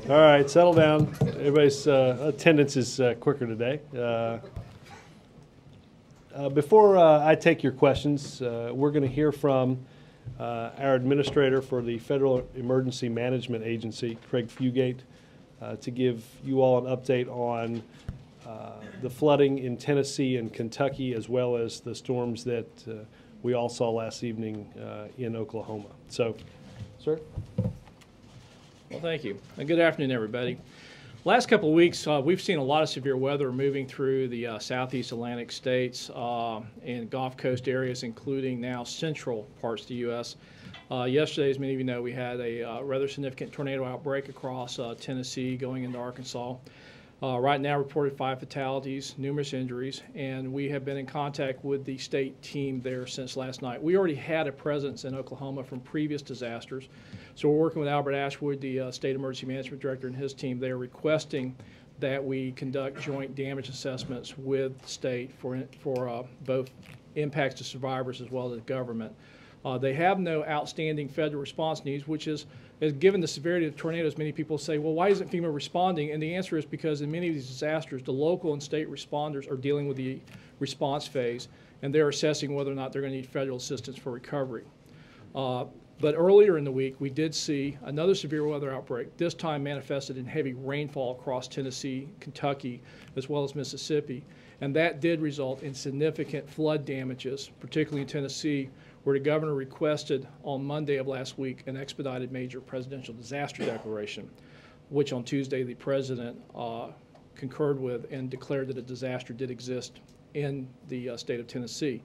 All right, settle down. Everybody's attendance is quicker today. Before I take your questions, we're going to hear from our administrator for the Federal Emergency Management Agency, Craig Fugate, to give you all an update on the flooding in Tennessee and Kentucky, as well as the storms that we all saw last evening in Oklahoma. So, sir? Well, thank you. And good afternoon, everybody. Last couple of weeks, we've seen a lot of severe weather moving through the southeast Atlantic states and Gulf Coast areas, including now central parts of the U.S. Yesterday, as many of you know, we had a rather significant tornado outbreak across Tennessee going into Arkansas. Right now, reported 5 fatalities, numerous injuries, and we have been in contact with the state team there since last night. We already had a presence in Oklahoma from previous disasters, so we're working with Albert Ashwood, the State Emergency Management Director, and his team. They're requesting that we conduct joint damage assessments with the state for both impacts to survivors as well as the government. They have no outstanding federal response needs, which is given the severity of tornadoes, many people say, well, why isn't FEMA responding? And the answer is because in many of these disasters, the local and state responders are dealing with the response phase, and they're assessing whether or not they're going to need federal assistance for recovery. But earlier in the week, we did see another severe weather outbreak, this time manifested in heavy rainfall across Tennessee, Kentucky, as well as Mississippi. And that did result in significant flood damages, particularly in Tennessee, where the governor requested on Monday of last week an expedited major presidential disaster declaration, which on Tuesday the president concurred with and declared that a disaster did exist in the state of Tennessee.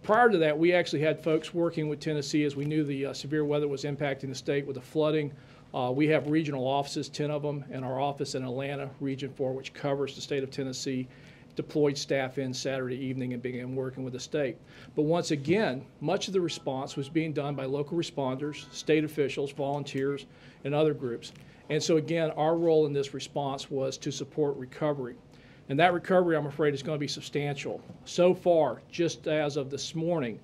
Prior to that, we actually had folks working with Tennessee as we knew the severe weather was impacting the state with the flooding. We have regional offices, 10 of them, and our office in Atlanta, Region 4, which covers the state of Tennessee, deployed staff in Saturday evening and began working with the state. But once again, much of the response was being done by local responders, state officials, volunteers, and other groups. And so again, our role in this response was to support recovery. And that recovery, I'm afraid, is going to be substantial. So far, just as of this morning,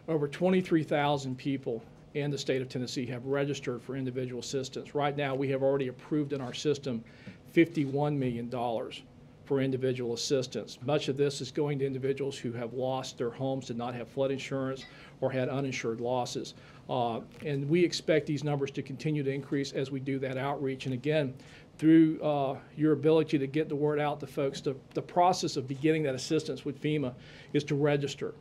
over 23,000 people in the state of Tennessee have registered for individual assistance. Right now, we have already approved in our system $51 million for individual assistance. Much of this is going to individuals who have lost their homes, did not have flood insurance, or had uninsured losses. And we expect these numbers to continue to increase as we do that outreach. And again, through your ability to get the word out to folks, the process of beginning that assistance with FEMA is to register.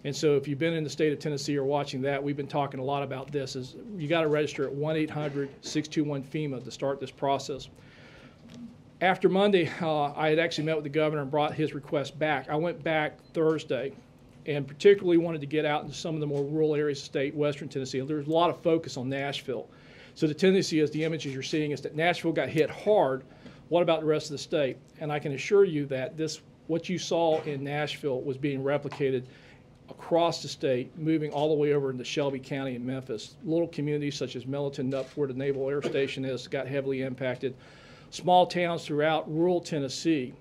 And so if you've been in the state of Tennessee or watching that, we've been talking a lot about this, is you got to register at 1-800-621-FEMA to start this process. After Monday, I had actually met with the governor and brought his request back. I went back Thursday and particularly wanted to get out into some of the more rural areas of the state, western Tennessee. There's a lot of focus on Nashville. So the tendency is the images you're seeing is that Nashville got hit hard. What about the rest of the state? And I can assure you that what you saw in Nashville was being replicated across the state, moving all the way over into Shelby County and Memphis. Little communities such as Milton, Nup, where the Naval Air Station is, got heavily impacted. Small towns throughout rural Tennessee,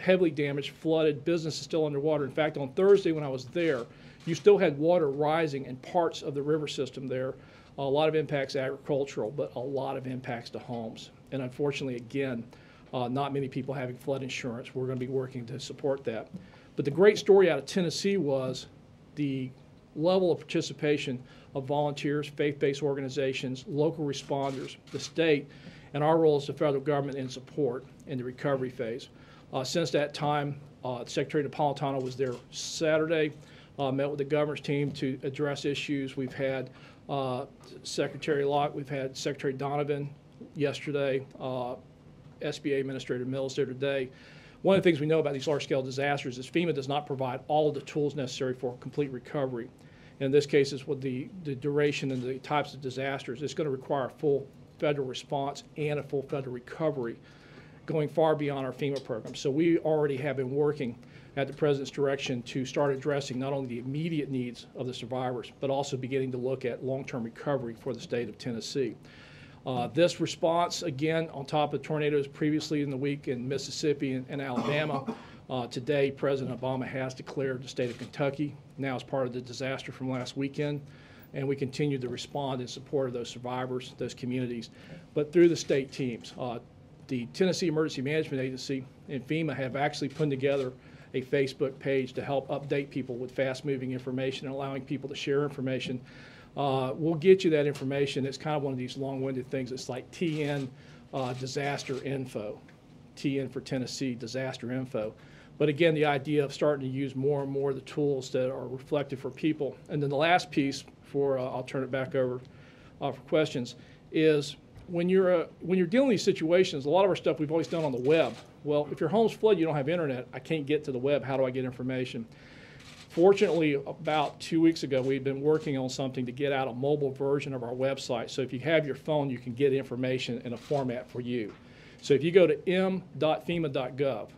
heavily damaged, flooded, business is still underwater. In fact, on Thursday when I was there, you still had water rising in parts of the river system there. A lot of impacts agricultural, but a lot of impacts to homes. And unfortunately, again, not many people having flood insurance. We're going to be working to support that. But the great story out of Tennessee was the level of participation of volunteers, faith-based organizations, local responders, the state, and our role as the federal government in support in the recovery phase. Since that time, Secretary Napolitano was there Saturday, met with the governor's team to address issues. We've had Secretary Locke, we've had Secretary Donovan yesterday, SBA Administrator Mills there today. One of the things we know about these large-scale disasters is FEMA does not provide all of the tools necessary for complete recovery. And in this case, is with the duration and the types of disasters, it's going to require a full federal response and a full federal recovery, going far beyond our FEMA program. So we already have been working at the President's direction to start addressing not only the immediate needs of the survivors, but also beginning to look at long-term recovery for the state of Tennessee. This response, again, on top of tornadoes previously in the week in Mississippi and Alabama, today President Obama has declared the state of Kentucky now as part of the disaster from last weekend. and we continue to respond in support of those survivors, those communities, but through the state teams. The Tennessee Emergency Management Agency and FEMA have actually put together a Facebook page to help update people with fast-moving information and allowing people to share information. We'll get you that information. It's kind of one of these long-winded things. It's like TN disaster info, TN for Tennessee disaster info. But again, the idea of starting to use more and more of the tools that are reflective for people. And then the last piece, before I'll turn it back over for questions, is when you're dealing with these situations, a lot of our stuff we've always done on the web. Well, if your home's flooded, you don't have internet, I can't get to the web, how do I get information? Fortunately, about 2 weeks ago, we've been working on something to get out a mobile version of our website. So if you have your phone, you can get information in a format for you. So if you go to m.fema.gov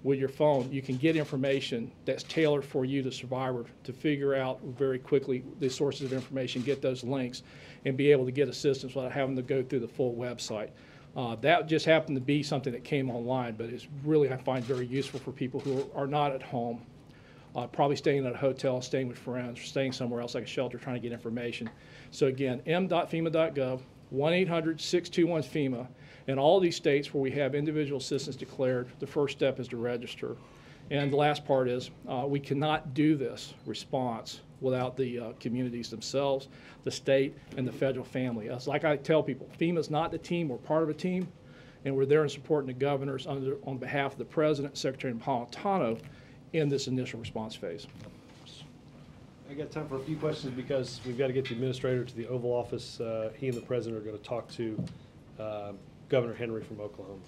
with your phone, you can get information that's tailored for you, the survivor, to figure out very quickly the sources of information, get those links, and be able to get assistance without having to go through the full website. That just happened to be something that came online, but it's really, I find, very useful for people who are not at home, probably staying at a hotel, staying with friends, or staying somewhere else like a shelter trying to get information. So again, m.fema.gov, 1-800-621-FEMA. In all these states where we have individual assistance declared, the first step is to register. And the last part is we cannot do this response without the communities themselves, the state, and the federal family. It's like I tell people, FEMA's not the team, we're part of a team, and we're there in supporting the governors on behalf of the President, Secretary Napolitano in this initial response phase. I got time for a few questions because we've got to get the administrator to the Oval Office. He and the President are going to talk to Governor Henry from Oklahoma.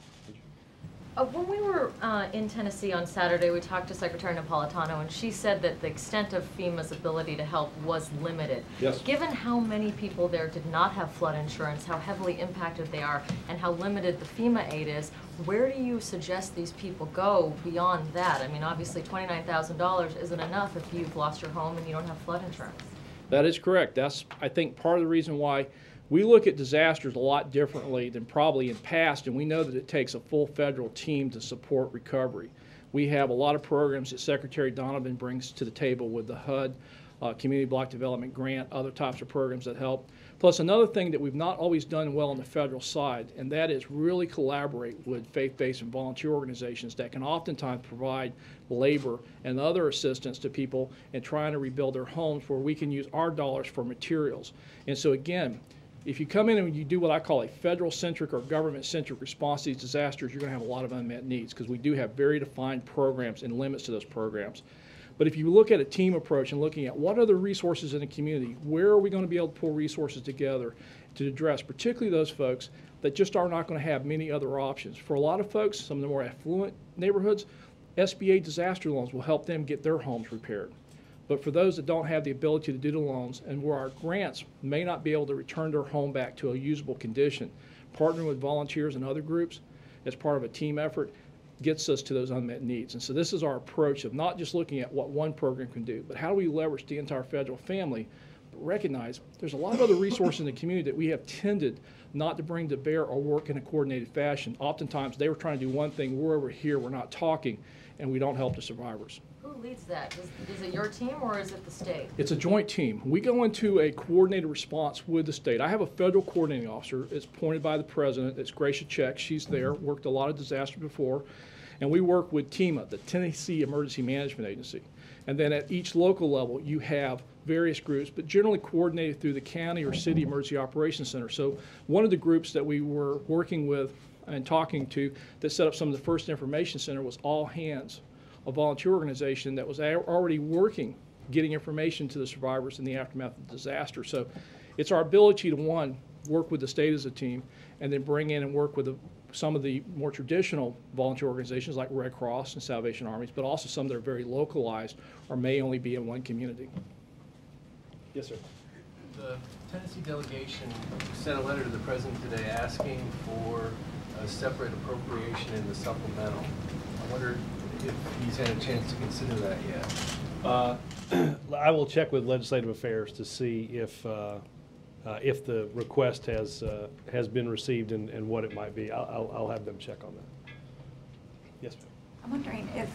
When we were in Tennessee on Saturday, we talked to Secretary Napolitano, and she said that the extent of FEMA's ability to help was limited. Yes. Given how many people there did not have flood insurance, how heavily impacted they are, and how limited the FEMA aid is, where do you suggest these people go beyond that? I mean, obviously $29,000 isn't enough if you've lost your home and you don't have flood insurance. That is correct. That's, I think, part of the reason why we look at disasters a lot differently than probably in past, and we know that it takes a full federal team to support recovery. We have a lot of programs that Secretary Donovan brings to the table with the HUD, Community Block Development Grant, other types of programs that help. Plus another thing that we've not always done well on the federal side, and that is really collaborate with faith-based and volunteer organizations that can oftentimes provide labor and other assistance to people in trying to rebuild their homes where we can use our dollars for materials. And so again, if you come in and you do what I call a federal-centric or government-centric response to these disasters, you're going to have a lot of unmet needs because we do have very defined programs and limits to those programs. But if you look at a team approach and looking at what are the resources in the community, where are we going to be able to pull resources together to address particularly those folks that just are not going to have many other options. For a lot of folks, some of the more affluent neighborhoods, SBA disaster loans will help them get their homes repaired. But for those that don't have the ability to do the loans and where our grants may not be able to return their home back to a usable condition, partnering with volunteers and other groups as part of a team effort gets us to those unmet needs. And so this is our approach of not just looking at what one program can do, but how do we leverage the entire federal family, but recognize there's a lot of other resources in the community that we have tended not to bring to bear or work in a coordinated fashion. Oftentimes they were trying to do one thing, we're over here, we're not talking, and we don't help the survivors. Who leads that? Is it your team or is it the state? It's a joint team. We go into a coordinated response with the state. I have a federal coordinating officer. It's appointed by the President. It's Gracia Check. She's there, worked a lot of disasters before. And we work with TEMA, the Tennessee Emergency Management Agency. And then at each local level, you have various groups, but generally coordinated through the county or city emergency operations center. So one of the groups that we were working with and talking to that set up some of the first information center was All Hands, a volunteer organization that was already working, getting information to the survivors in the aftermath of the disaster. So it's our ability to, one, work with the state as a team, and then bring in and work with some of the more traditional volunteer organizations like Red Cross and Salvation Armies, but also some that are very localized or may only be in one community. Yes, sir. The Tennessee delegation sent a letter to the President today asking for a separate appropriation in the supplemental. I wonder if he's had a chance to consider that yet. I will check with Legislative Affairs to see if the request has been received and what it might be. I'll have them check on that. Yes, ma'am. I'm wondering if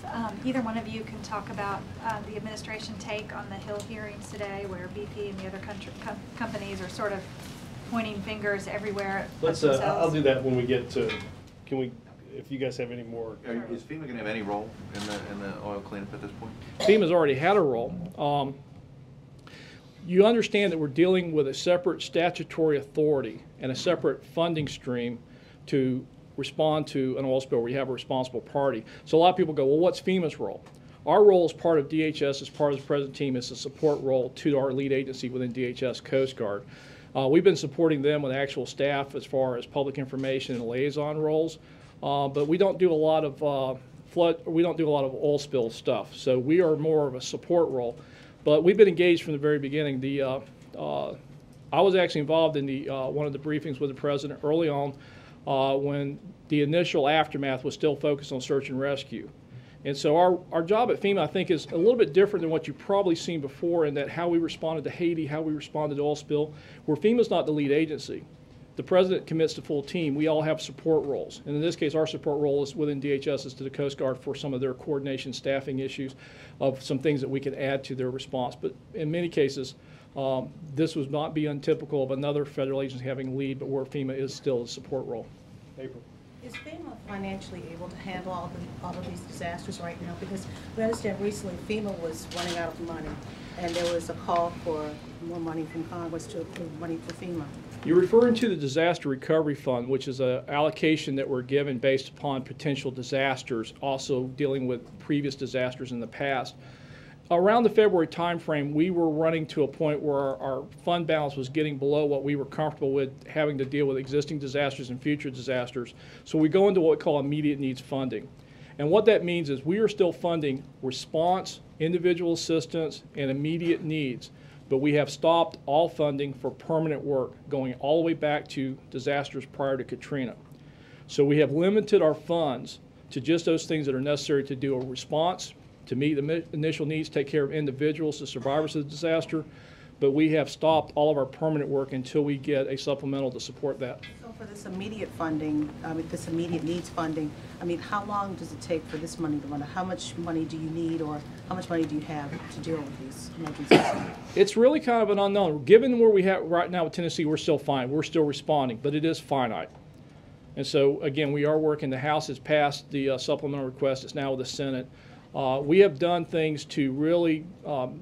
either one of you can talk about the administration take on the Hill hearings today, where BP and the other companies are sort of pointing fingers everywhere. Let's. I'll do that when we get to. Can we? If you guys have any more. Is FEMA going to have any role in the oil cleanup at this point? FEMA's already had a role. You understand that we're dealing with a separate statutory authority and a separate funding stream to respond to an oil spill where you have a responsible party. So a lot of people go, well, what's FEMA's role? Our role as part of DHS, as part of the present team, is a support role to our lead agency within DHS Coast Guard. We've been supporting them with actual staff as far as public information and liaison roles, but we don't do a lot of oil spill stuff. So we are more of a support role. But we've been engaged from the very beginning. I was actually involved in one of the briefings with the president early on when the initial aftermath was still focused on search and rescue. And so our job at FEMA, I think, is a little bit different than what you've probably seen before, in that how we responded to Haiti, how we responded to oil spill, where FEMA's not the lead agency. The president commits to full team. We all have support roles. And in this case, our support role is within DHS is to the Coast Guard for some of their coordination staffing issues of some things that we can add to their response. But in many cases, this would not be untypical of another federal agency having a lead, but where FEMA is still a support role. April. Is FEMA financially able to handle all of these disasters right now? Because we understand recently FEMA was running out of money, and there was a call for more money from Congress to approve money for FEMA. You're referring to the Disaster Recovery Fund, which is an allocation that we're given based upon potential disasters, also dealing with previous disasters in the past. Around the February timeframe, we were running to a point where our fund balance was getting below what we were comfortable with having to deal with existing disasters and future disasters. So we go into what we call immediate needs funding. And what that means is we are still funding response, individual assistance, and immediate needs. But we have stopped all funding for permanent work going all the way back to disasters prior to Katrina. So we have limited our funds to just those things that are necessary to do a response, to meet the initial needs, take care of individuals, the survivors of the disaster, but we have stopped all of our permanent work until we get a supplemental to support that. So for this immediate funding, this immediate needs funding, how long does it take for this money to run? How much money do you need, or how much money do you have to deal with these emergencies? It's really kind of an unknown. Given where we have right now with Tennessee, we're still fine. We're still responding, but it is finite. And so, again, we are working. The House has passed the supplemental request. It's now with the Senate. We have done things to really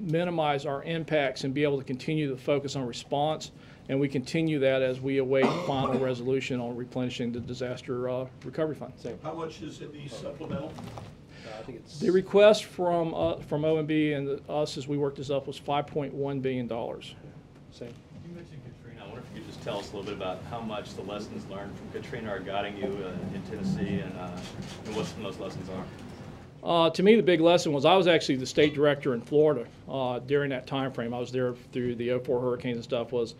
minimize our impacts and be able to continue to focus on response, and we continue that as we await final resolution on replenishing the Disaster Recovery Fund. How much is in the supplemental? I think it's The request from OMB and us as we worked this up was $5.1 billion. same. You mentioned Katrina. I wonder if you could just tell us a little bit about how much the lessons learned from Katrina are guiding you in Tennessee, and what some of those lessons are. To me, the big lesson was I was actually the state director in Florida during that time frame. I was there through the 04 hurricanes and stuff. Was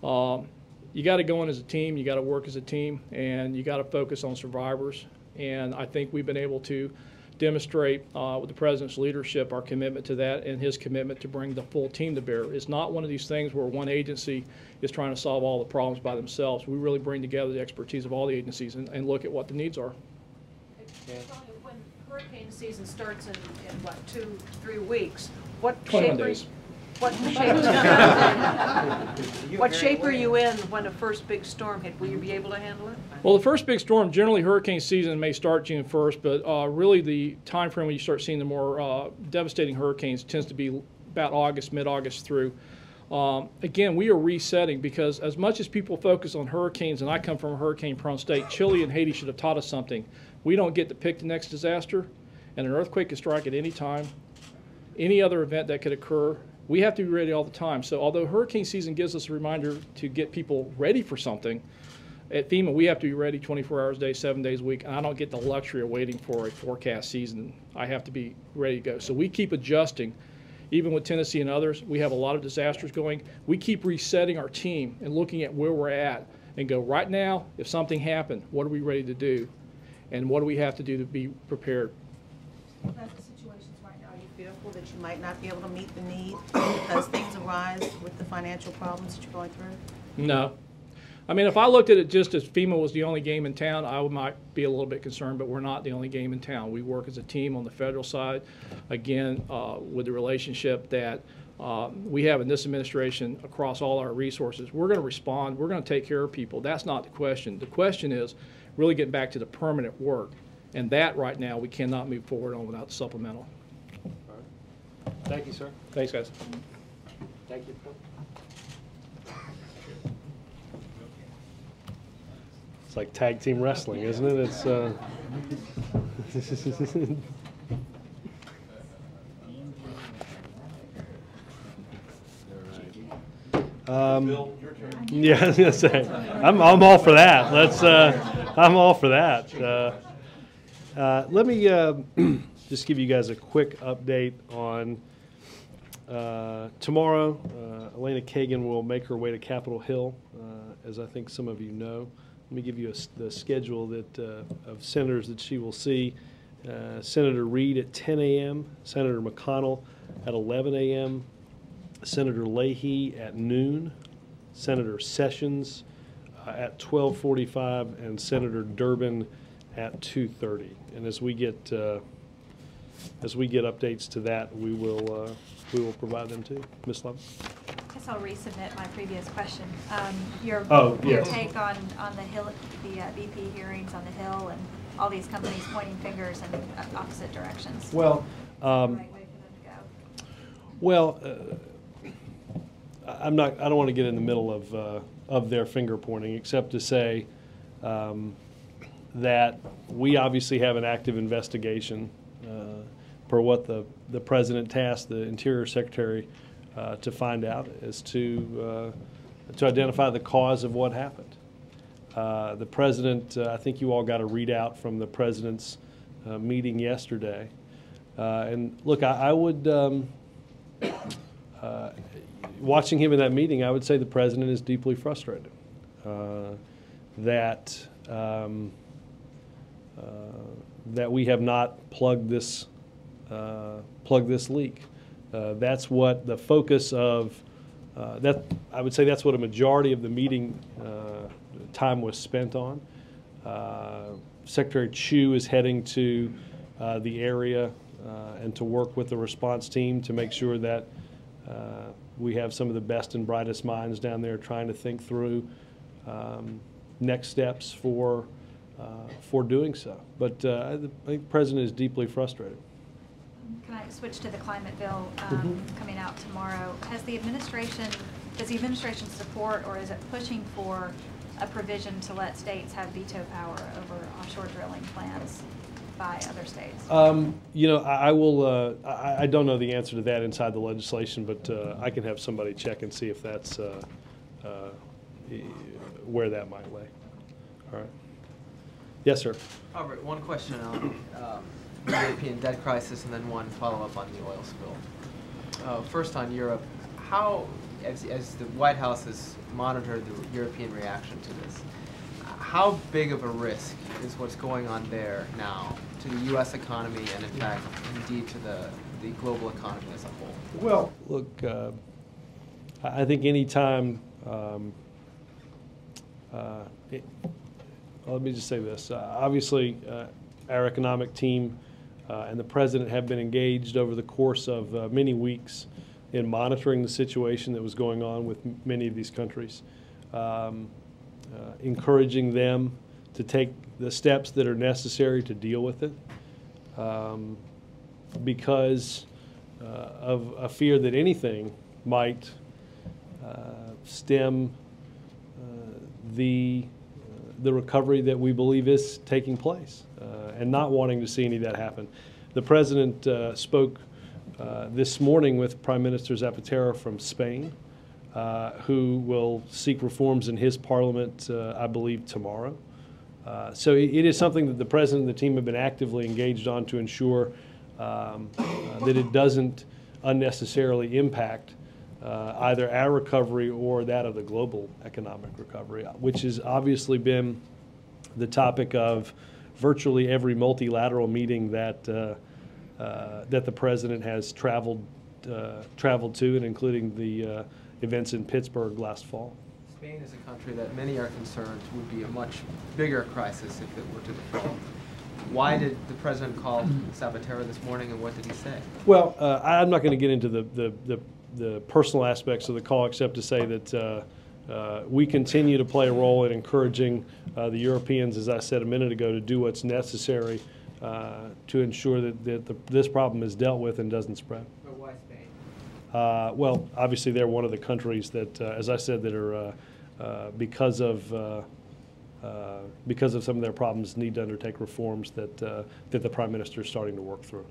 you got to go in as a team, you got to work as a team, and you got to focus on survivors. And I think we've been able to demonstrate with the president's leadership our commitment to that and his commitment to bring the full team to bear. It's not one of these things where one agency is trying to solve all the problems by themselves. We really bring together the expertise of all the agencies and look at what the needs are. When hurricane season starts in what, 2-3 weeks, what 21 shape days. What shape are you in when the first big storm hit? Will you be able to handle it? Well, the first big storm, generally hurricane season may start June 1st, but really the time frame when you start seeing the more devastating hurricanes tends to be about August, mid-August through. Again, we are resetting because as much as people focus on hurricanes, and I come from a hurricane-prone state, Chile and Haiti should have taught us something. We don't get to pick the next disaster, and an earthquake can strike at any time, any other event that could occur. We have to be ready all the time. So although hurricane season gives us a reminder to get people ready for something, at FEMA we have to be ready 24 hours a day, 7 days a week, and I don't get the luxury of waiting for a forecast season. I have to be ready to go. So we keep adjusting. Even with Tennessee and others, we have a lot of disasters going. We keep resetting our team and looking at where we're at and go, right now, if something happened, what are we ready to do? And what do we have to do to be prepared? That's the situations right now. Are you fearful that you might not be able to meet the need because things arise with the financial problems that you're going through? No. I mean, if I looked at it just as FEMA was the only game in town, I might be a little bit concerned, but we're not the only game in town. We work as a team on the federal side, again, with the relationship that we have in this administration across all our resources. We're going to respond. We're going to take care of people. That's not the question. The question is really getting back to the permanent work, and that right now we cannot move forward on without the supplemental. All right. Thank you, sir. Thanks, guys. Thank you. It's like tag team wrestling, isn't it? It's yeah, I was gonna say, I'm all for that. Let's I'm all for that. Let me just give you guys a quick update on tomorrow. Elena Kagan will make her way to Capitol Hill, as I think some of you know. Let me give you the schedule that of senators that she will see. Senator Reid at 10 a.m., Senator McConnell at 11 a.m., Senator Leahy at noon, Senator Sessions at 12:45, and Senator Durbin at 2:30. And as we get updates to that, we will provide them to you. Ms. Love. I guess I'll resubmit my previous question. Your yes. take on the Hill, the BP hearings on the Hill, and all these companies pointing fingers in opposite directions. Well, the right way for them to go. well, I don't want to get in the middle of their finger pointing, except to say that we obviously have an active investigation per what the president tasked the Interior Secretary to find out as to identify the cause of what happened. The president, I think you all got a readout from the president's meeting yesterday. And look, I would, watching him in that meeting, I would say the president is deeply frustrated that we have not plugged this leak. That's what the focus of that. I would say that's what a majority of the meeting time was spent on. Secretary Chu is heading to the area and to work with the response team to make sure that we have some of the best and brightest minds down there trying to think through next steps for doing so. But I think the president is deeply frustrated. Can I switch to the climate bill coming out tomorrow? Does the administration support, or is it pushing for a provision to let states have veto power over offshore drilling plans by other states? You know, I will. I don't know the answer to that inside the legislation, but I can have somebody check and see if that's where that might lay. All right. Yes, sir. Robert, one question on the European debt crisis, and then one follow-up on the oil spill. First on Europe, how, as the White House has monitored the European reaction to this, how big of a risk is what's going on there now to the U.S. economy and, in fact, indeed to the global economy as a whole? Well, look, I think any time, let me just say this. Obviously, our economic team and the president have been engaged over the course of many weeks in monitoring the situation that was going on with many of these countries, encouraging them to take the steps that are necessary to deal with it, because of a fear that anything might stem the recovery that we believe is taking place, and not wanting to see any of that happen. The president spoke this morning with Prime Minister Zapatero from Spain, who will seek reforms in his parliament, I believe, tomorrow. So it is something that the president and the team have been actively engaged on to ensure that it doesn't unnecessarily impact either our recovery or that of the global economic recovery, which has obviously been the topic of virtually every multilateral meeting that that the president has traveled to, and including the events in Pittsburgh last fall. Spain is a country that many are concerned would be a much bigger crisis if it were to default. Why did the president call Zapatero this morning, and what did he say? Well, I'm not going to get into the personal aspects of the call, except to say that we continue to play a role in encouraging the Europeans, as I said a minute ago, to do what's necessary to ensure that this problem is dealt with and doesn't spread. But why Spain? Well, obviously they're one of the countries that, as I said, that are because of some of their problems, need to undertake reforms that the Prime Minister is starting to work through.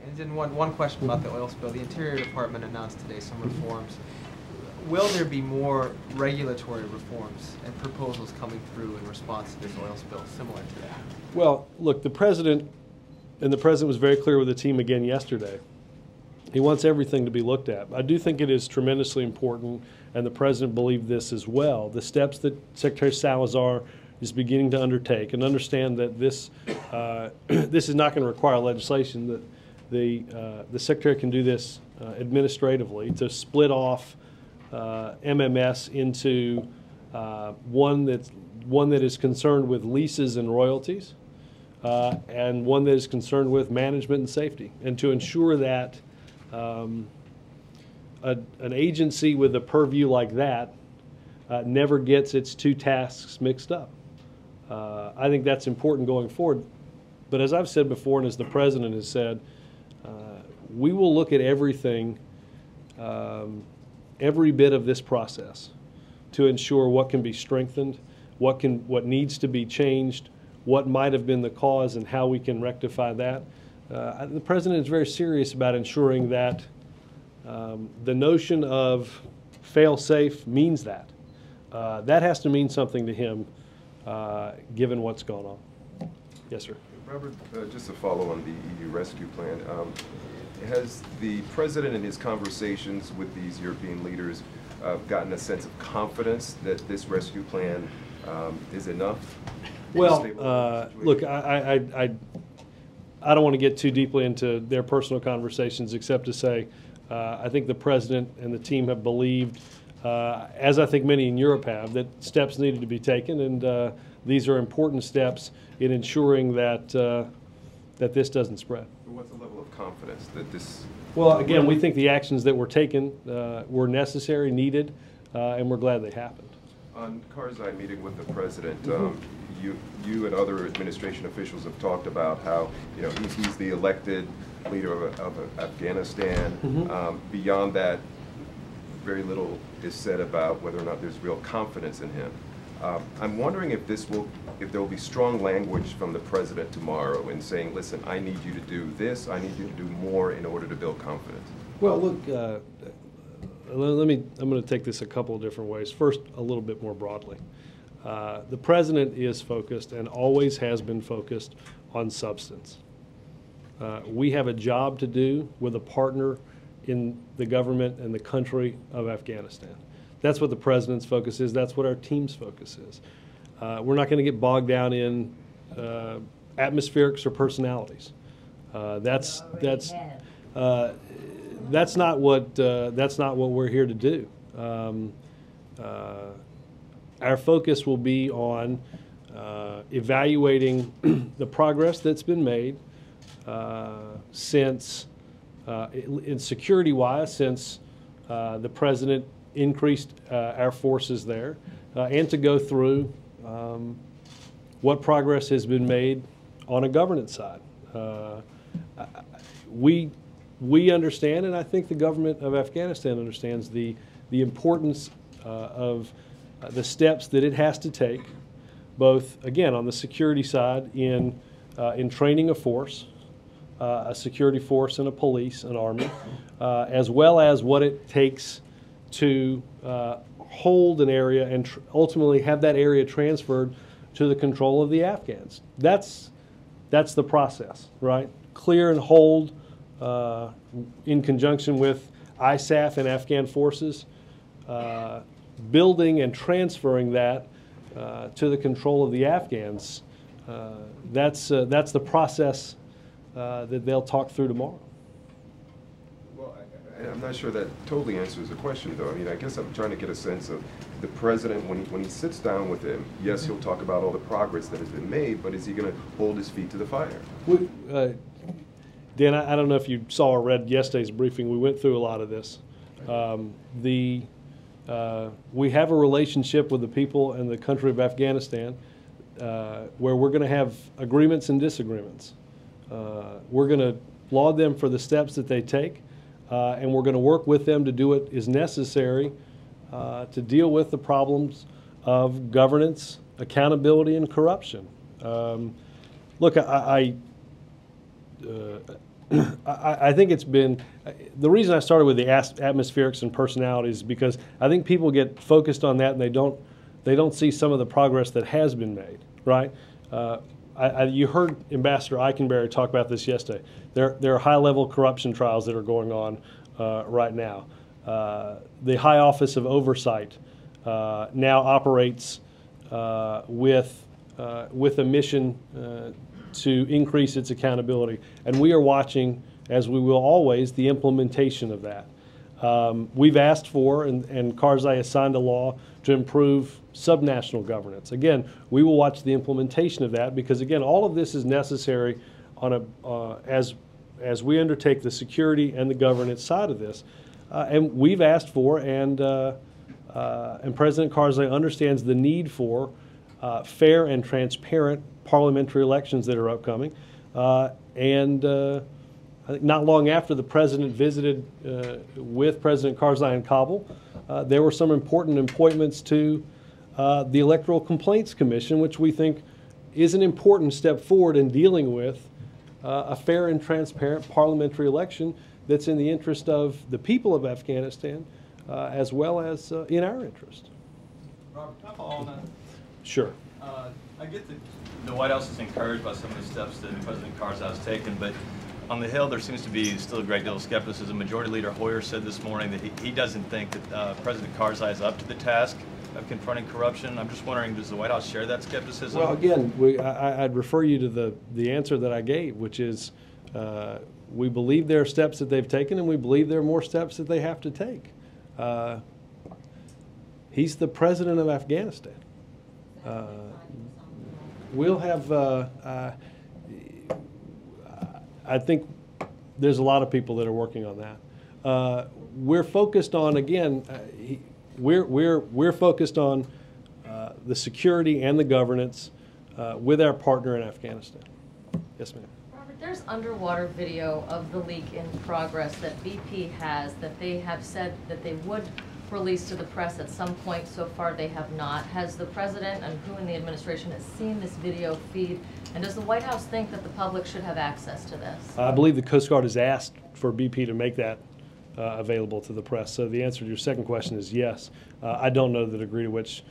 And then one question about the oil spill. The Interior Department announced today some reforms. Will there be more regulatory reforms and proposals coming through in response to this oil spill similar to that? Well, look, the President was very clear with the team again yesterday. He wants everything to be looked at. I do think it is tremendously important, and the President believed this as well, the steps that Secretary Salazar is beginning to undertake, and understand that this this is not going to require legislation, that the Secretary can do this administratively, to split off MMS into one that is concerned with leases and royalties, and one that is concerned with management and safety, and to ensure that an agency with a purview like that never gets its two tasks mixed up. I think that's important going forward. But as I've said before, and as the President has said, we will look at everything, every bit of this process, to ensure what can be strengthened, what needs to be changed, what might have been the cause, and how we can rectify that. The President is very serious about ensuring that the notion of fail-safe means that. That has to mean something to him, given what's gone on. Yes, sir. Robert, just to follow on the EU rescue plan, has the President in his conversations with these European leaders gotten a sense of confidence that this rescue plan is enough? Well, look, I don't want to get too deeply into their personal conversations, except to say I think the President and the team have believed, as I think many in Europe have, that steps needed to be taken, and these are important steps in ensuring that that this doesn't spread. What's the level of confidence that this? Well, again, we think the actions that were taken were necessary, needed, and we're glad they happened. On Karzai meeting with the President, you and other administration officials have talked about how he's the elected leader of Afghanistan. Beyond that, very little is said about whether or not there's real confidence in him. I'm wondering if there will be strong language from the President tomorrow in saying, listen, I need you to do this, I need you to do more in order to build confidence. Well, look, I'm going to take this a couple of different ways. First, a little bit more broadly. The President is focused and always has been focused on substance. We have a job to do with a partner in the government and the country of Afghanistan. That's what the President's focus is. That's what our team's focus is. We're not going to get bogged down in atmospherics or personalities. That's not what we're here to do. Our focus will be on evaluating the progress that's been made since, in security-wise, since the President increased our forces there, and to go through what progress has been made on a governance side. We understand, and I think the government of Afghanistan understands the importance of the steps that it has to take, both, again, on the security side in training a force, a security force and a police, an army, as well as what it takes to hold an area and ultimately have that area transferred to the control of the Afghans. That's the process, right? Clear and hold in conjunction with ISAF and Afghan forces, building and transferring that to the control of the Afghans. That's the process that they'll talk through tomorrow. Well, I'm not sure that totally answers the question, though. I mean, I guess I'm trying to get a sense of the president, when he sits down with him, yes, he'll talk about all the progress that has been made, but is he going to hold his feet to the fire? Dan, I don't know if you saw or read yesterday's briefing. We went through a lot of this. We have a relationship with the people and the country of Afghanistan where we're going to have agreements and disagreements. We're going to laud them for the steps that they take, and we're going to work with them to do what is necessary to deal with the problems of governance, accountability, and corruption. Look, I think it's been, the reason I started with the atmospherics and personalities is because I think people get focused on that and they don't see some of the progress that has been made, right? You heard Ambassador Eikenberry talk about this yesterday. There are high-level corruption trials that are going on right now. The High Office of Oversight now operates with a mission to increase its accountability. And we are watching, as we will always, the implementation of that. We've asked for, and Karzai has signed a law to improve subnational governance. Again, we will watch the implementation of that because, again, all of this is necessary on as we undertake the security and the governance side of this. And we've asked for, and President Karzai understands the need for fair and transparent parliamentary elections that are upcoming. I think not long after the president visited with President Karzai in Kabul, there were some important appointments to the Electoral Complaints Commission, which we think is an important step forward in dealing with a fair and transparent parliamentary election that's in the interest of the people of Afghanistan as well as in our interest. Robert, can I follow on that? Sure. I get that the White House is encouraged by some of the steps that President Karzai has taken, but on the Hill there seems to be still a great deal of skepticism. Majority Leader Hoyer said this morning that he doesn't think that President Karzai is up to the task of confronting corruption. I'm just wondering, does the White House share that skepticism? Well, again, I'd refer you to the answer that I gave, which is we believe there are steps that they've taken, and we believe there are more steps that they have to take. He's the president of Afghanistan. We'll have, I think there's a lot of people that are working on that. We're focused on, again, we're focused on the security and the governance with our partner in Afghanistan. Yes, ma'am. Robert, there's underwater video of the leak in progress that BP has, that they have said that they would release to the press at some point. So far they have not. Has the president and who in the administration has seen this video feed? And does the White House think that the public should have access to this? I believe the Coast Guard has asked for BP to make that available to the press. So the answer to your second question is yes. I don't know the degree to which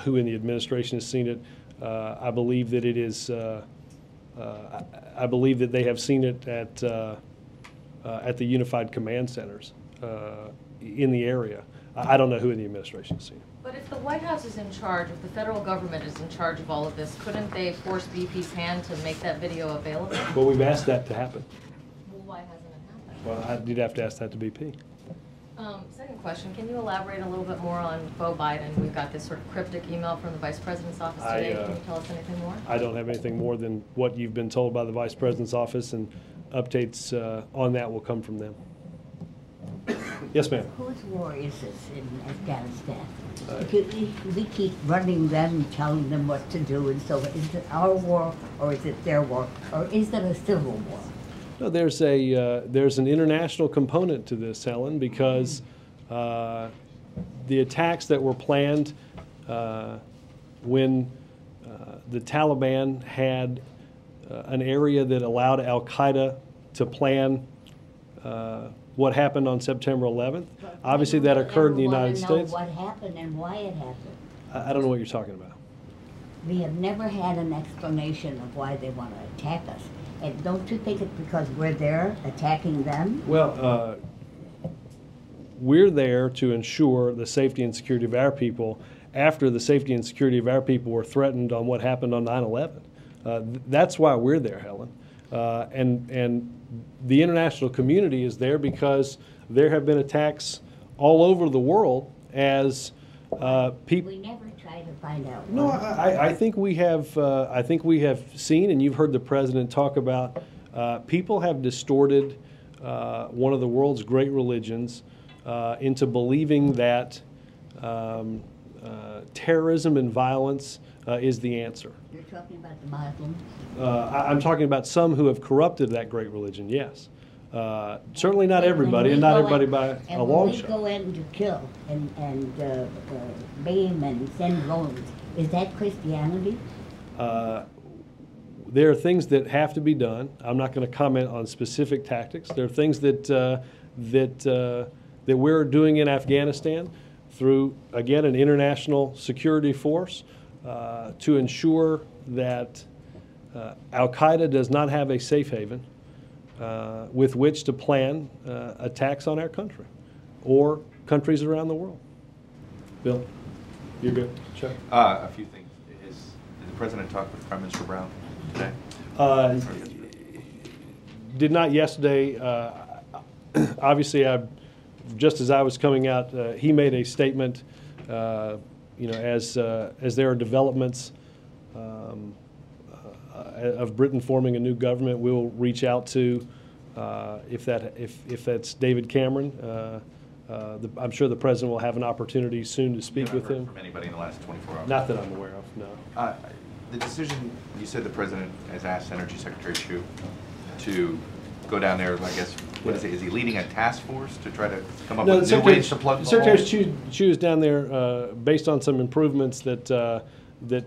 who in the administration has seen it. I believe that it is. I believe that they have seen it at the Unified Command Centers in the area. I don't know who in the administration has seen it. But if the White House is in charge, if the federal government is in charge of all of this, couldn't they force BP's hand to make that video available? Well, we've asked that to happen. Well, why hasn't it happened? Well, you'd have to ask that to BP. Second question, can you elaborate a little bit more on Beau Biden? We've got this sort of cryptic email from the Vice President's office today. Can you tell us anything more? I don't have anything more than what you've been told by the Vice President's office, and updates on that will come from them. Yes, ma'am. Whose war is this in Afghanistan? We keep running them, telling them what to do, and so is it our war, or is it their war, or is it a civil war? No, there's an international component to this, Helen, because the attacks that were planned when the Taliban had an area that allowed Al-Qaeda to plan what happened on September 11th. Obviously, that occurred in the United States. What happened and why it happened? I don't know what you're talking about. We have never had an explanation of why they want to attack us. And don't you think it's because we're there attacking them? Well, we're there to ensure the safety and security of our people after the safety and security of our people were threatened on what happened on 9/11. That's why we're there, Helen. And the international community is there because there have been attacks all over the world as We never try to find out. No, I think we have. I think we have seen, and you've heard the president talk about. People have distorted one of the world's great religions into believing that terrorism and violence is the answer. You're talking about the Muslims? I'm talking about some who have corrupted that great religion. Yes. Certainly not everybody, and not everybody by a long shot. And when we go in to kill and maim and send drones, is that Christianity? There are things that have to be done. I'm not going to comment on specific tactics. There are things that we're doing in Afghanistan through, again, an international security force to ensure that Al-Qaeda does not have a safe haven with which to plan attacks on our country or countries around the world. Bill, you're good. Chuck? A few things. Did the president talk with Prime Minister Brown today? Did not yesterday. Obviously, just as I was coming out, he made a statement. As there are developments of Britain forming a new government, we'll reach out to if that's David Cameron. I'm sure the president will have an opportunity soon to speak with him. From anybody in the last 24 hours? Not that I'm aware of, no. The decision, you said the president has asked Energy Secretary Chu to go down there, I guess, what is it? Is he leading a task force to try to come up with new ways to plug the hole? Secretary Chu is down there based on some improvements that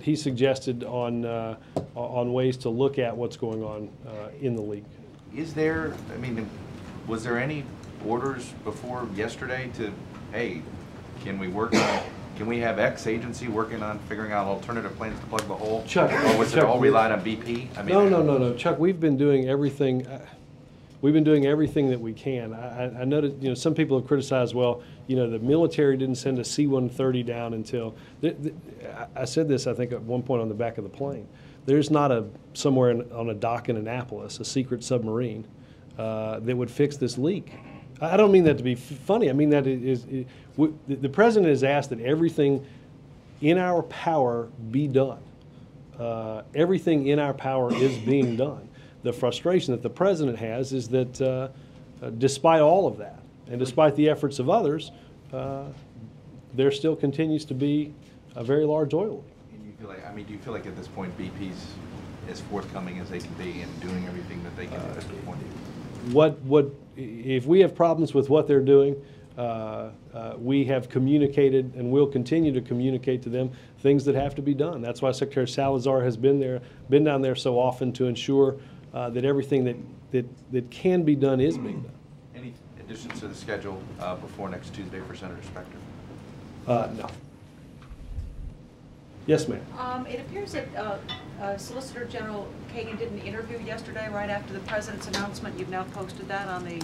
he suggested on ways to look at what's going on in the league. Is there, I mean, was there any orders before yesterday to, hey, can we have X agency working on figuring out alternative plans to plug the hole? Chuck, or was it all relied on BP? I mean, No. Chuck, we've been doing everything. We've been doing everything that we can. I noticed, some people have criticized, well, the military didn't send a C-130 down until, I said this, I think, at one point on the back of the plane. There's not somewhere on a dock in Annapolis, a secret submarine that would fix this leak. I don't mean that to be funny. I mean that the president has asked that everything in our power be done. Everything in our power is being done. The frustration that the president has is that despite all of that, and despite the efforts of others, there still continues to be a very large oil leak. And you feel like, do you feel like at this point BP's as forthcoming as they can be and doing everything that they can at this point? If we have problems with what they're doing, we have communicated and will continue to communicate to them things that have to be done. That's why Secretary Salazar has been down there so often to ensure that everything that can be done is being done. Any additions to the schedule before next Tuesday for Senator Specter? No. Yes, ma'am. It appears that Solicitor General Kagan did an interview yesterday right after the president's announcement. You've now posted that on the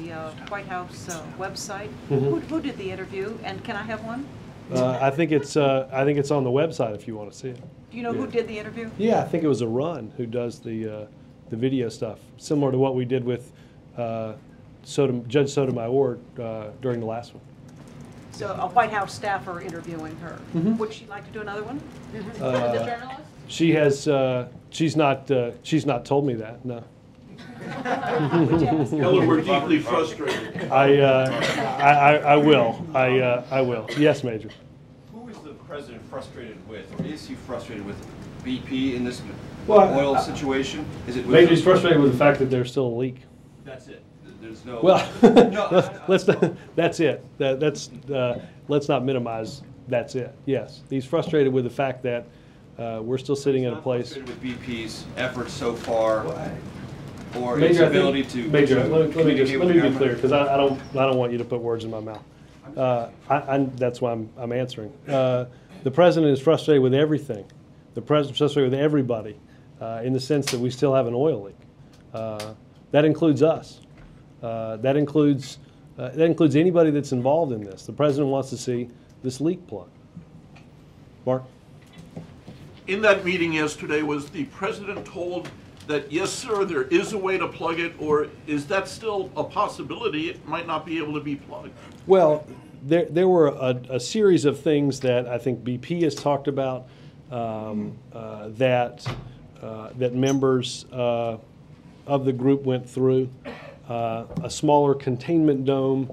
White House website. Mm-hmm. Who did the interview, and can I have one? I think it's on the website if you want to see it. Do you know who did the interview? Yeah, I think it was Arun who does the video stuff, similar to what we did with Judge Sotomayor during the last one. So a White House staffer interviewing her. Mm-hmm. Would she like to do another one? The journalist? She has. She's not told me that. No. Tell her we're deeply frustrated. I will. I will. Yes, Major. Who is the president frustrated with, or is he frustrated with BP in this Well, oil situation? Is it? Major's frustrated with the fact that there's still a leak. That's it. There's no. Well, no, let's. That's it. Let's not minimize. That's it. Yes, he's frustrated with the fact that we're still sitting in a place. Frustrated with BP's efforts so far, or Major, its ability to. Major, let me communicate with be the clear, because I don't want you to put words in my mouth. That's why I'm answering. The president is frustrated with everything. The president is frustrated with everybody, in the sense that we still have an oil leak. That includes us. That includes anybody that's involved in this. The president wants to see this leak plugged. Mark? In that meeting yesterday, was the president told that, yes, sir, there is a way to plug it, or is that still a possibility? It might not be able to be plugged. Well, there were a series of things that I think BP has talked about that members of the group went through. A smaller containment dome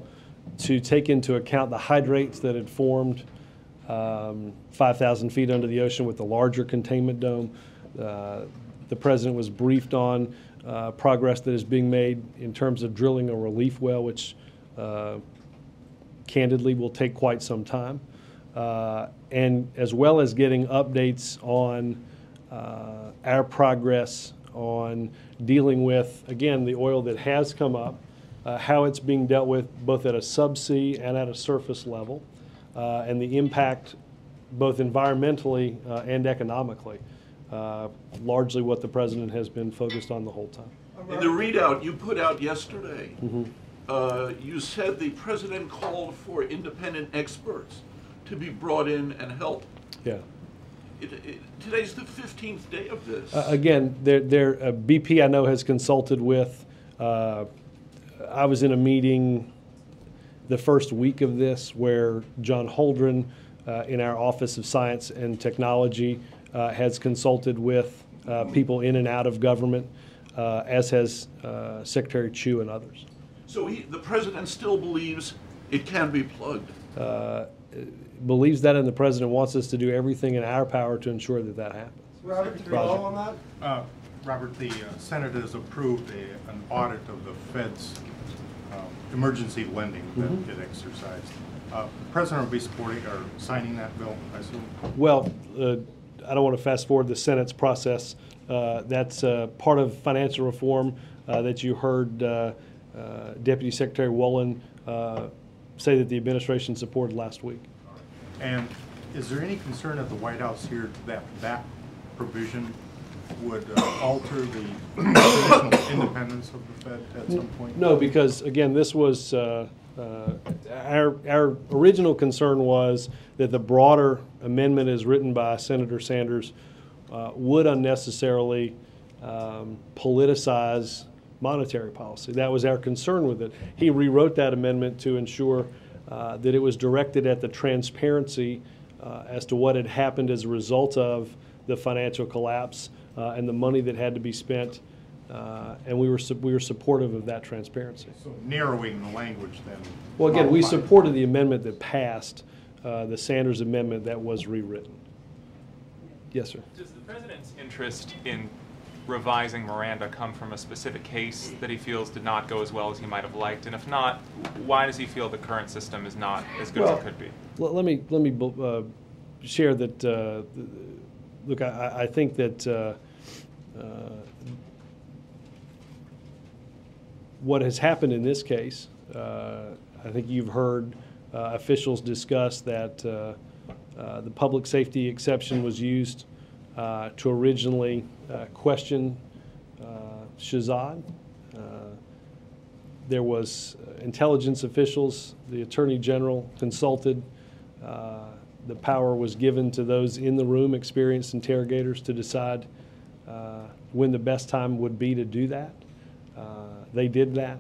to take into account the hydrates that had formed 5,000 feet under the ocean with the larger containment dome. The president was briefed on progress that is being made in terms of drilling a relief well, which candidly will take quite some time, and as well as getting updates on our progress on dealing with, again, the oil that has come up, how it's being dealt with both at a subsea and at a surface level, and the impact both environmentally and economically, largely what the president has been focused on the whole time. In the readout you put out yesterday, you said the president called for independent experts to be brought in and help. Yeah. Today's the 15th day of this. Again, BP I know has consulted with. I was in a meeting the first week of this where John Holdren in our Office of Science and Technology has consulted with people in and out of government, as has Secretary Chu and others. So the president still believes it can be plugged? Believes that, and the president wants us to do everything in our power to ensure that that happens. Robert, to follow on that? Robert, the Senate has approved an audit of the Fed's emergency lending that get exercised. The president will be supporting or signing that bill, I assume? Well, I don't want to fast forward the Senate's process. That's part of financial reform that you heard Deputy Secretary Wolin say that the administration supported last week. And is there any concern at the White House here that that provision would alter the traditional independence of the Fed at some point? No, because again, this was our original concern was that the broader amendment as written by Senator Sanders would unnecessarily politicize monetary policy. That was our concern with it. He rewrote that amendment to ensure that it was directed at the transparency as to what had happened as a result of the financial collapse and the money that had to be spent, and we were supportive of that transparency. So narrowing the language then. Well, again, we supported the amendment that passed, the Sanders amendment that was rewritten. Yes, sir. Does the president's interest in revising Miranda come from a specific case that he feels did not go as well as he might have liked? And if not, why does he feel the current system is not as good as it could be? Let me share that. Look, I think that what has happened in this case, I think you've heard officials discuss that the public safety exception was used to originally question Shahzad. There was intelligence officials, the Attorney General consulted. The power was given to those in the room, experienced interrogators, to decide when the best time would be to do that. They did that.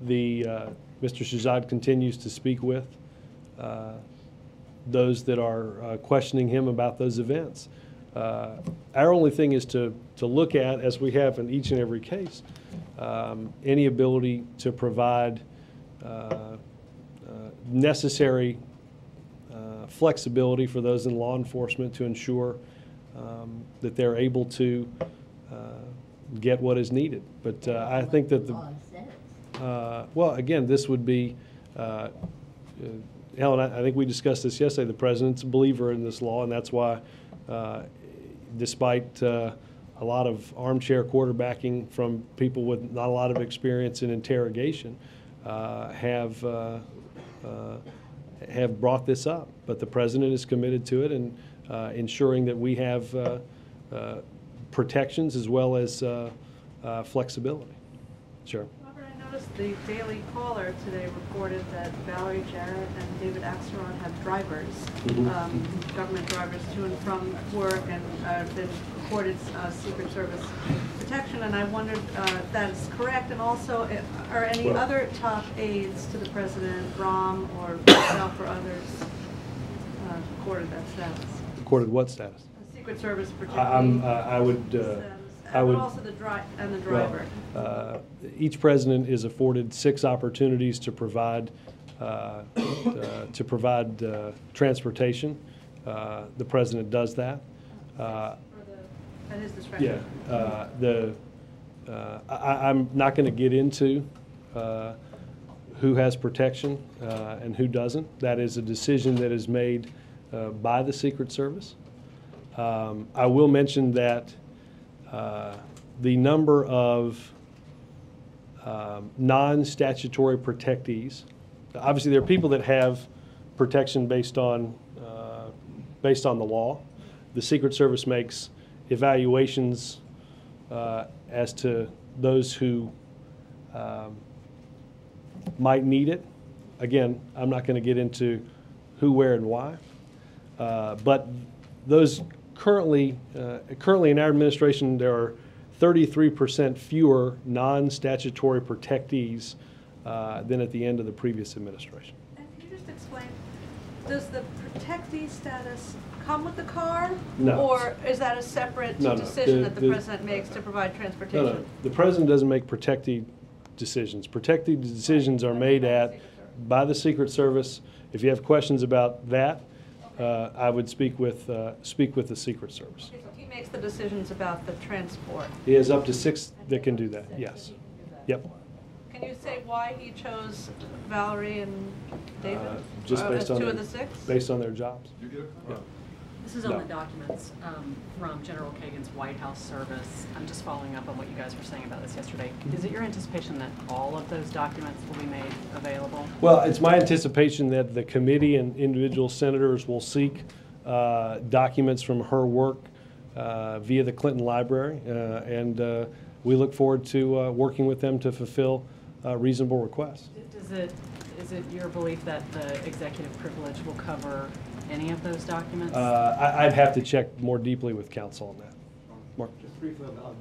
Mr. Shahzad continues to speak with those that are questioning him about those events. Our only thing is to look at, as we have in each and every case, any ability to provide necessary flexibility for those in law enforcement to ensure that they're able to get what is needed. But I think that well, again, this would be, Helen, I think we discussed this yesterday. The president's a believer in this law, and that's why, despite a lot of armchair quarterbacking from people with not a lot of experience in interrogation, have brought this up. But the president is committed to it and ensuring that we have protections as well as flexibility. Sure. Robert, I noticed the Daily Caller today reported that Valerie Jarrett and David Axelrod have drivers, government drivers to and from work, and been afforded Secret Service protection, and I wondered if that is correct, and also are any other top aides to the president, Rahm or myself or others, accorded that status? Accorded what status? Secret Service protection. I would. But also the driver. Well, each president is afforded 6 opportunities to provide transportation. The president does that. At his discretion. Yeah. I'm not going to get into who has protection and who doesn't. That is a decision that is made by the Secret Service. I will mention that the number of non-statutory protectees, obviously there are people that have protection based on the law. The Secret Service makes evaluations as to those who might need it. Again, I'm not going to get into who, where, and why. But those currently in our administration, there are 33% fewer non-statutory protectees than at the end of the previous administration. And can you just explain, does the protectee status come with the car? No. Or is that a separate decision that the president makes to provide transportation? No. The president doesn't make protectee decisions. Protectee decisions are made by the Secret Service. If you have questions about that, I would speak with the Secret Service. Okay, so he makes the decisions about the transport. He has up to 6 that can do that. Yes. Yep. Can you say why he chose Valerie and David Just based as on 2 of the 6? Based on their jobs. Yeah. This is on the documents from General Kagan's White House service. I'm just following up on what you guys were saying about this yesterday. Is it your anticipation that all of those documents will be made available? Well, it's my anticipation that the committee and individual senators will seek documents from her work via the Clinton Library, and we look forward to working with them to fulfill reasonable requests. Is it your belief that the executive privilege will cover any of those documents? I'd have to check more deeply with counsel on that. Mark? Just briefly on what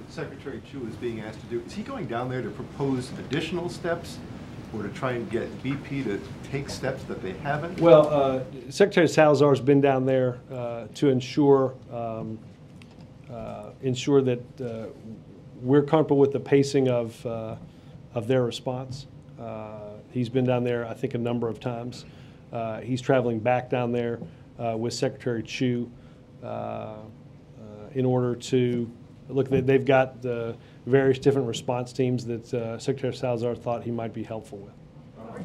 Secretary Chu is being asked to do. Is he going down there to propose additional steps or to try and get BP to take steps that they haven't? Well, Secretary Salazar's been down there to ensure that we're comfortable with the pacing of their response. He's been down there, I think, a number of times. He's traveling back down there with Secretary Chu in order to look. They've got various different response teams that Secretary Salazar thought he might be helpful with.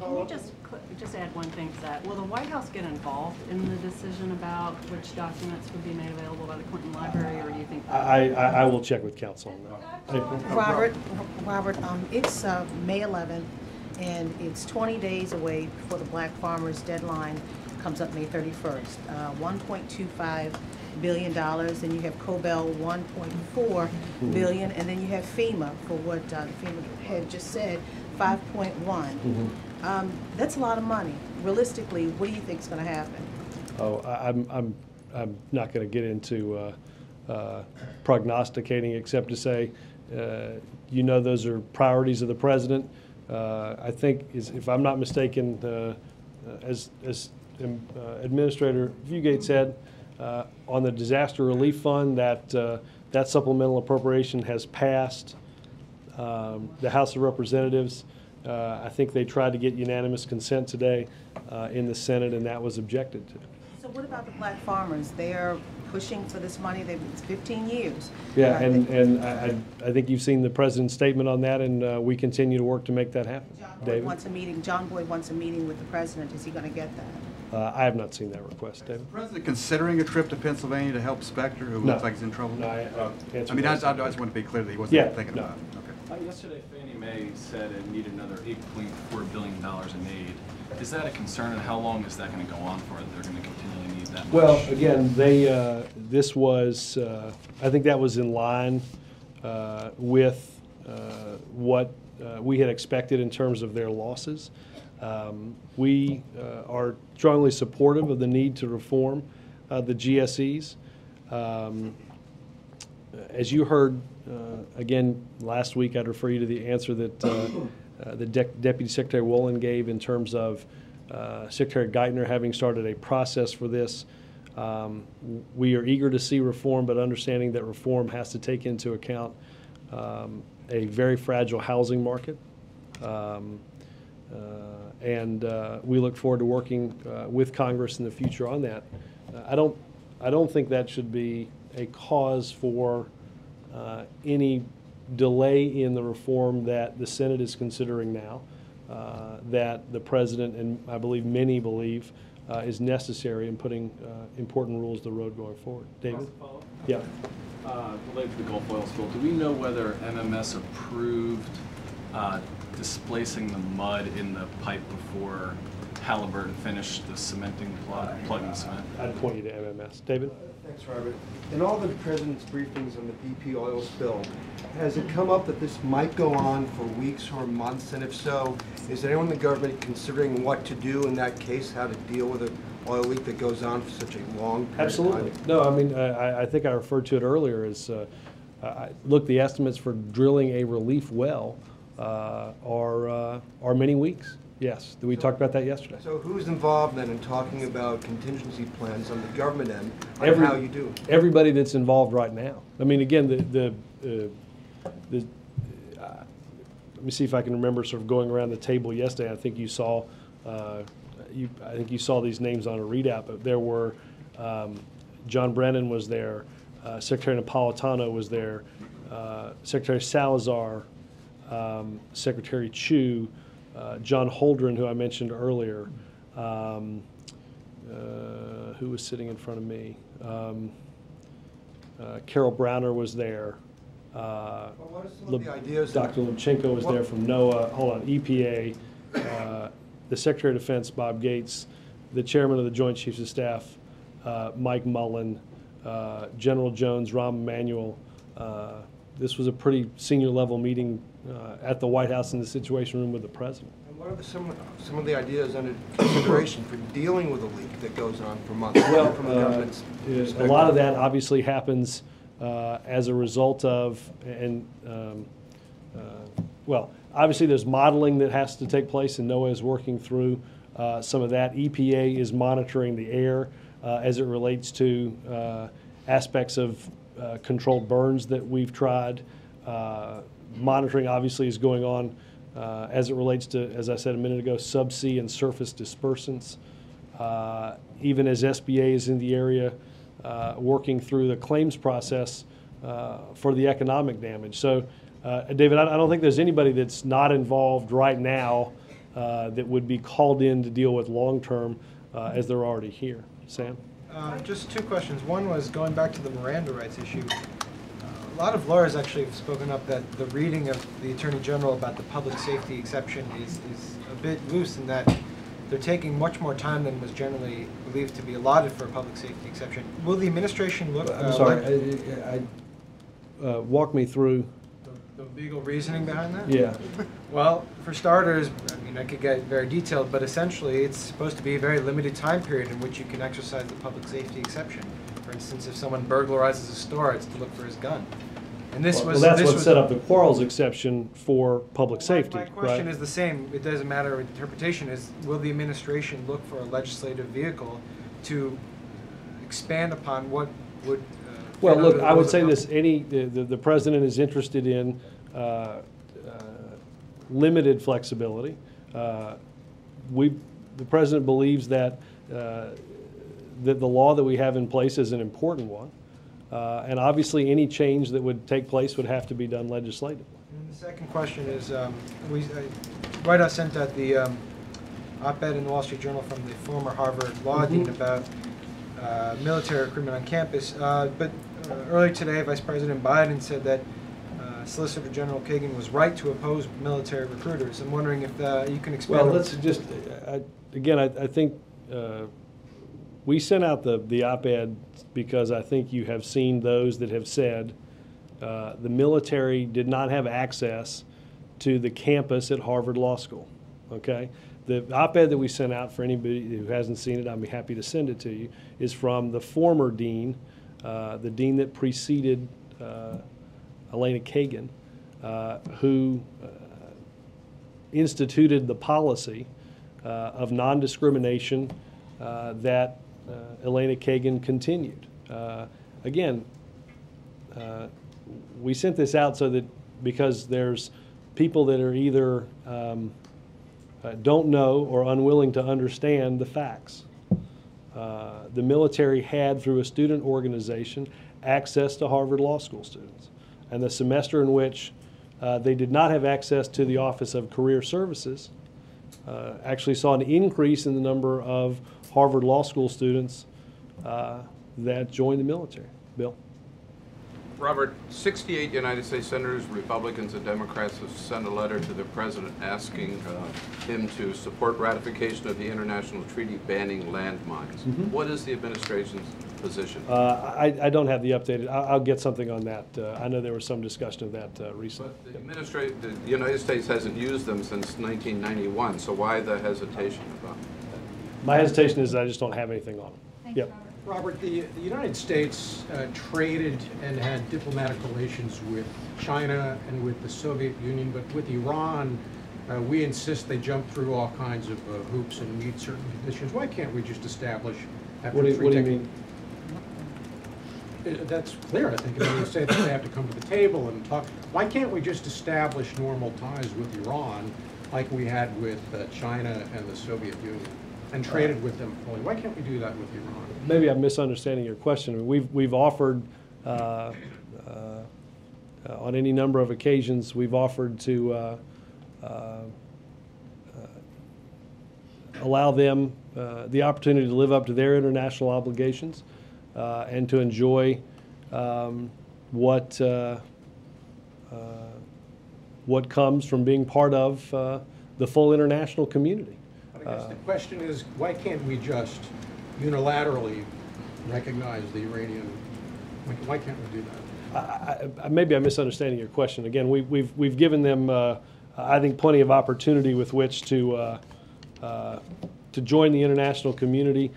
Can you just add one thing to that? Will the White House get involved in the decision about which documents would be made available by the Clinton Library, or do you think? I will check with counsel on that. Robert, it's May 11th, and it's 20 days away before the Black Farmers deadline comes up May 31st. $1.25 billion, and you have COBEL $1.4 billion, and then you have FEMA for what the FEMA had just said, 5.1. That's a lot of money. Realistically, what do you think is going to happen? Oh, I'm not going to get into prognosticating, except to say, those are priorities of the president. I think, if I'm not mistaken, as Administrator Fugate said, on the disaster relief fund, that supplemental appropriation has passed the House of Representatives. I think they tried to get unanimous consent today in the Senate, and that was objected to. So what about the Black farmers? They're pushing for this money. It's 15 years. Yeah, and I think you've seen the president's statement on that, and we continue to work to make that happen. John Boyd wants a meeting with the president. Is he going to get that? I have not seen that request, David. Is the president considering a trip to Pennsylvania to help Specter, who looks like he's in trouble? No, I just want to be clear that he wasn't thinking about it. Okay. Yesterday, Fannie Mae said it needed another $8.4 billion in aid. Is that a concern, and how long is that going to go on for? They're going to continually need that much? Well, again, this was, I think that was in line with what we had expected in terms of their losses. We are strongly supportive of the need to reform the GSEs. as you heard, again, last week, I'd refer you to the answer that the Deputy Secretary Wolin gave in terms of Secretary Geithner having started a process for this. We are eager to see reform, but understanding that reform has to take into account a very fragile housing market. And we look forward to working with Congress in the future on that. I don't think that should be a cause for any delay in the reform that the Senate is considering now, that the President and I believe many believe is necessary in putting important rules to the road going forward. David? Yeah. Related to the Gulf oil spill, do we know whether MMS approved displacing the mud in the pipe before Halliburton finished the cementing plugging cement? I'd point you to MMS. David? Thanks, Robert. In all the President's briefings on the BP oil spill, has it come up that this might go on for weeks or months? And if so, is anyone in the government considering what to do in that case, how to deal with an oil leak that goes on for such a long period Absolutely. of time? No, I mean, I think I referred to it earlier as, look, the estimates for drilling a relief well are many weeks. Yes, we talked about that yesterday. So who's involved then in talking about contingency plans on the government end on how you do? Everybody that's involved right now. I mean, again, let me see if I can remember sort of going around the table yesterday. I think you saw, I think you saw these names on a readout, but there were, John Brennan was there, Secretary Napolitano was there, Secretary Salazar, Secretary Chu, John Holdren, who I mentioned earlier, who was sitting in front of me. Carol Browner was there. What are some of the ideas Dr. Lubchenko was there from NOAA. Hold on, EPA, the Secretary of Defense, Bob Gates, the Chairman of the Joint Chiefs of Staff, Mike Mullen, General Jones, Rahm Emanuel. This was a pretty senior level meeting at the White House in the Situation Room with the President. And what are some of the ideas under consideration for dealing with a leak that goes on for months? Well, from the government's a lot of that obviously happens as a result of, well, obviously there's modeling that has to take place, and NOAA is working through some of that. EPA is monitoring the air as it relates to aspects of controlled burns that we've tried. Monitoring obviously is going on as it relates to, as I said a minute ago, subsea and surface dispersants. Even as SBA is in the area working through the claims process for the economic damage. So, David, I don't think there's anybody that's not involved right now that would be called in to deal with long-term as they're already here. Sam? Just two questions. One was going back to the Miranda rights issue. A lot of lawyers actually have spoken up that the reading of the Attorney General about the public safety exception is a bit loose in that they're taking much more time than was generally believed to be allotted for a public safety exception. Will the administration look... I'm sorry, walk me through... The legal reasoning behind that? Yeah. Well, for starters, I mean, I could get very detailed, but essentially it's supposed to be a very limited time period in which you can exercise the public safety exception. For instance, if someone burglarizes a store, it's to look for his gun. And this was... Well, that's what set up the quarrels exception for public safety, My question right? is the same. It doesn't matter what the interpretation is. Will the administration look for a legislative vehicle to expand upon what would... Well, look, I would say this, the President is interested in limited flexibility. The President believes that that the law that we have in place is an important one. And obviously any change that would take place would have to be done legislatively. And the second question is, White House sent out the op-ed in the Wall Street Journal from the former Harvard law dean about military recruitment on campus. But earlier today, Vice President Biden said that Solicitor General Kagan was right to oppose military recruiters. I'm wondering if you can expand. Well, let's just, again, I think we sent out the op-ed because I think you have seen those that have said the military did not have access to the campus at Harvard Law School, okay? The op-ed that we sent out, for anybody who hasn't seen it, I'd be happy to send it to you, is from the former dean, the dean that preceded Elena Kagan, who instituted the policy of non-discrimination that Elena Kagan continued. Again, we sent this out so that because there's people that are either don't know or unwilling to understand the facts. The military had, through a student organization, access to Harvard Law School students. And the semester in which they did not have access to the Office of Career Services actually saw an increase in the number of Harvard Law School students that joined the military. Bill? Robert, 68 United States Senators, Republicans and Democrats have sent a letter to the President asking him to support ratification of the international treaty banning landmines. What is the administration's position? I don't have the updated. I'll get something on that. I know there was some discussion of that recently. But the United States hasn't used them since 1991, so why the hesitation about them? My hesitation is I just don't have anything on them. Yep. Robert, the United States traded and had diplomatic relations with China and with the Soviet Union, but with Iran, we insist they jump through all kinds of hoops and meet certain conditions. Why can't we just establish after What do you mean? That's clear, I think. I mean, you say that they have to come to the table and talk. Why can't we just establish normal ties with Iran like we had with China and the Soviet Union and traded with them fully? Why can't we do that with Iran? Maybe I'm misunderstanding your question. I mean, we've offered on any number of occasions, we've offered to allow them the opportunity to live up to their international obligations and to enjoy what comes from being part of the full international community. But I guess the question is, why can't we just unilaterally recognize the Iranian? Why can't we do that? Maybe I'm misunderstanding your question. Again, we've given them, I think, plenty of opportunity with which to join the international community.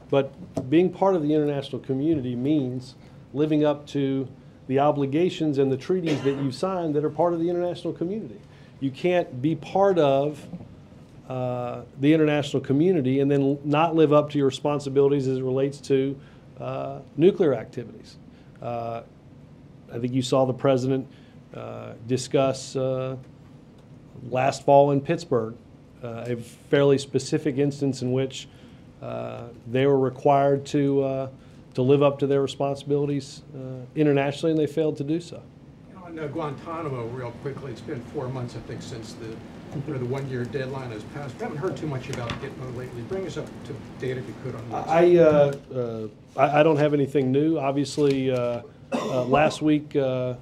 But being part of the international community means living up to the obligations and the treaties that you've signed that are part of the international community. You can't be part of the international community and then not live up to your responsibilities as it relates to nuclear activities. I think you saw the President discuss last fall in Pittsburgh a fairly specific instance in which they were required to live up to their responsibilies internationally, and they failed to do so. You know, on Guantanamo, real quickly, it's been 4 months, I think, since the 1-year deadline has passed. We haven't heard too much about Gitmo lately. Bring us up to date if you could on that. I don't have anything new. Obviously, last week, I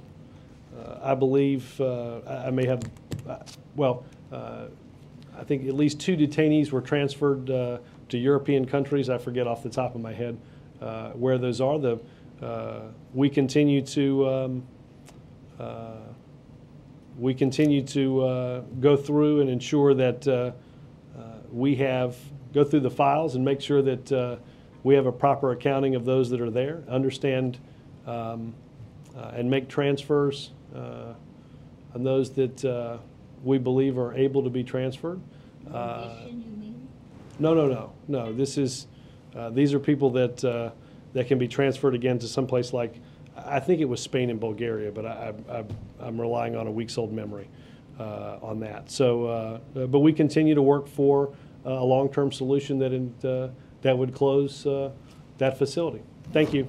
believe I may have, I think at least 2 detainees were transferred to European countries. I forget off the top of my head where those are. We continue to go through and ensure that we go through the files and make sure that we have a proper accounting of those that are there, understand and make transfers on those that we believe are able to be transferred. No. These are people that can be transferred again to someplace like, I think it was Spain and Bulgaria, but I'm relying on a week's-old memory on that. So, but we continue to work for a long-term solution that would close that facility. Thank you.